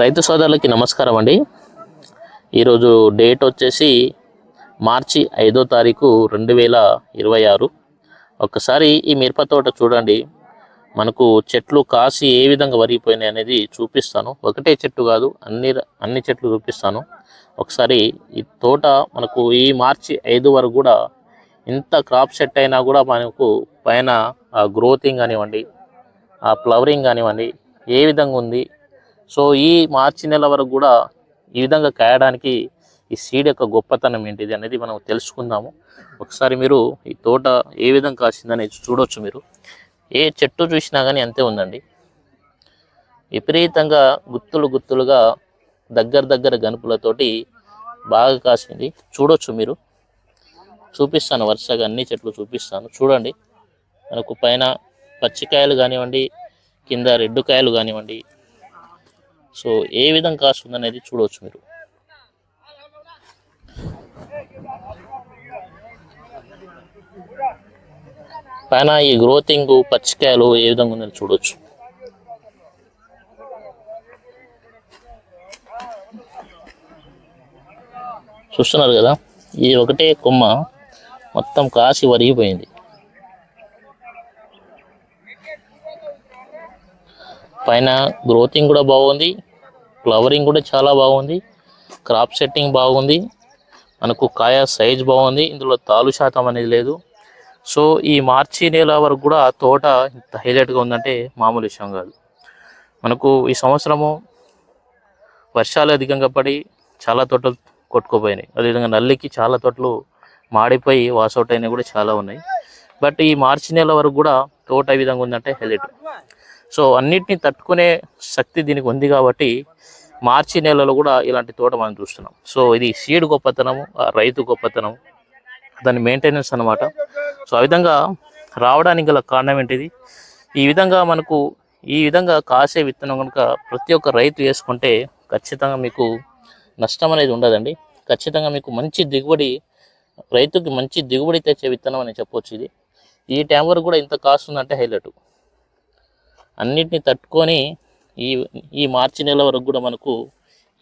రైతు సోదరులకి నమస్కారం అండి. ఈరోజు డేట్ వచ్చేసి మార్చి 5వ తారీఖు 2026. ఒక్కసారి ఈ మిరప తోట చూడండి. మనకు చెట్లు కాసి ఏ విధంగా వరిగిపోయినాయి అనేది చూపిస్తాను. ఒకటే చెట్టు కాదు, అన్ని చెట్లు చూపిస్తాను. ఒకసారి ఈ తోట మనకు ఈ మార్చి 5 వరకు కూడా ఇంత క్రాప్ సెట్ అయినా కూడా మనకు పైన ఆ గ్రోతింగ్ కానివ్వండి, ఆ ఫ్లవరింగ్ కానివ్వండి ఏ విధంగా ఉంది. సో ఈ మార్చి నెల వరకు కూడా ఈ విధంగా కాయడానికి ఈ సీడ్ యొక్క గొప్పతనం ఏంటిది అనేది మనం తెలుసుకుందాము. ఒకసారి మీరు ఈ తోట ఏ విధంగా కాసిందనేది చూడవచ్చు. మీరు ఏ చెట్టు చూసినా కానీ అంతే ఉందండి. విపరీతంగా గుత్తులుగా దగ్గర గనుపులతోటి బాగా కాసింది. చూడొచ్చు మీరు. చూపిస్తాను వరుసగా అన్ని చెట్లు చూపిస్తాను. చూడండి, మనకు పైన పచ్చికాయలు కానివ్వండి, కింద రెడ్ కాయలు కానివ్వండి. సో ఏ విధంగా కాస్తుంది అనేది చూడవచ్చు మీరు. పైన ఈ గ్రోతింగ్ పచ్చికాయలు ఏ విధంగా ఉందని చూడవచ్చు. చూస్తున్నారు కదా, ఈ ఒకటే కొమ్మ మొత్తం కాసి వరిగిపోయింది. పైన గ్రోతింగ్ కూడా బాగుంది, ఫ్లవరింగ్ కూడా చాలా బాగుంది, క్రాప్ సెట్టింగ్ బాగుంది, మనకు కాయ సైజ్ బాగుంది, ఇందులో తాలు శాతం అనేది లేదు. సో ఈ మార్చి నెల వరకు కూడా తోట ఇంత హైలైట్గా ఉందంటే మామూలు విషయం కాదు. మనకు ఈ సంవత్సరము వర్షాలు అధికంగా పడి చాలా తోటలు కొట్టుకుపోయినాయి. అదేవిధంగా నల్లికి చాలా తోటలు మాడిపోయి వాసౌట్ అయినవి కూడా చాలా ఉన్నాయి. బట్ ఈ మార్చి నెల వరకు కూడా తోట ఈ విధంగా ఉందంటే హైలైట్. సో అన్నిటిని తట్టుకునే శక్తి దీనికి ఉంది కాబట్టి మార్చి నెలలో కూడా ఇలాంటి తోట మనం చూస్తున్నాం. సో ఇది సీడ్ గొప్పతనము, రైతు గొప్పతనం, దాని మెయింటెనెన్స్ అన్నమాట. సో ఆ విధంగా రావడానికి గల కారణం ఏంటిది? ఈ విధంగా కాసే విత్తనం కనుక ప్రతి ఒక్క రైతు వేసుకుంటే ఖచ్చితంగా మీకు నష్టం అనేది ఉండదండి. ఖచ్చితంగా మీకు మంచి దిగుబడి, రైతుకి మంచి దిగుబడి తెచ్చే విత్తనం అని చెప్పొచ్చు. ఇది ఈ టైం వరకు కూడా ఇంత కాస్తుందంటే హైలైట్. అన్నిటిని తట్టుకొని ఈ మార్చి నెల వరకు కూడా మనకు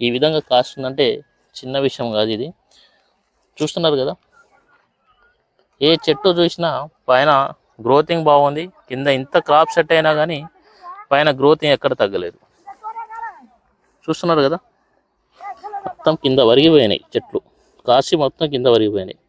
ఈ విధంగా కాస్తుందంటే చిన్న విషయం కాదు ఇది. చూస్తున్నారు కదా, ఏ చెట్టు చూసినా పైన గ్రోతింగ్ బాగుంది, కింద ఇంత క్రాప్ సెట్ అయినా కానీ పైన గ్రోతింగ్ ఎక్కడ తగ్గలేదు. చూస్తున్నారు కదా, మొత్తం కింద వరిగిపోయినాయి చెట్లు, కాసి మొత్తం కింద వరిగిపోయినాయి.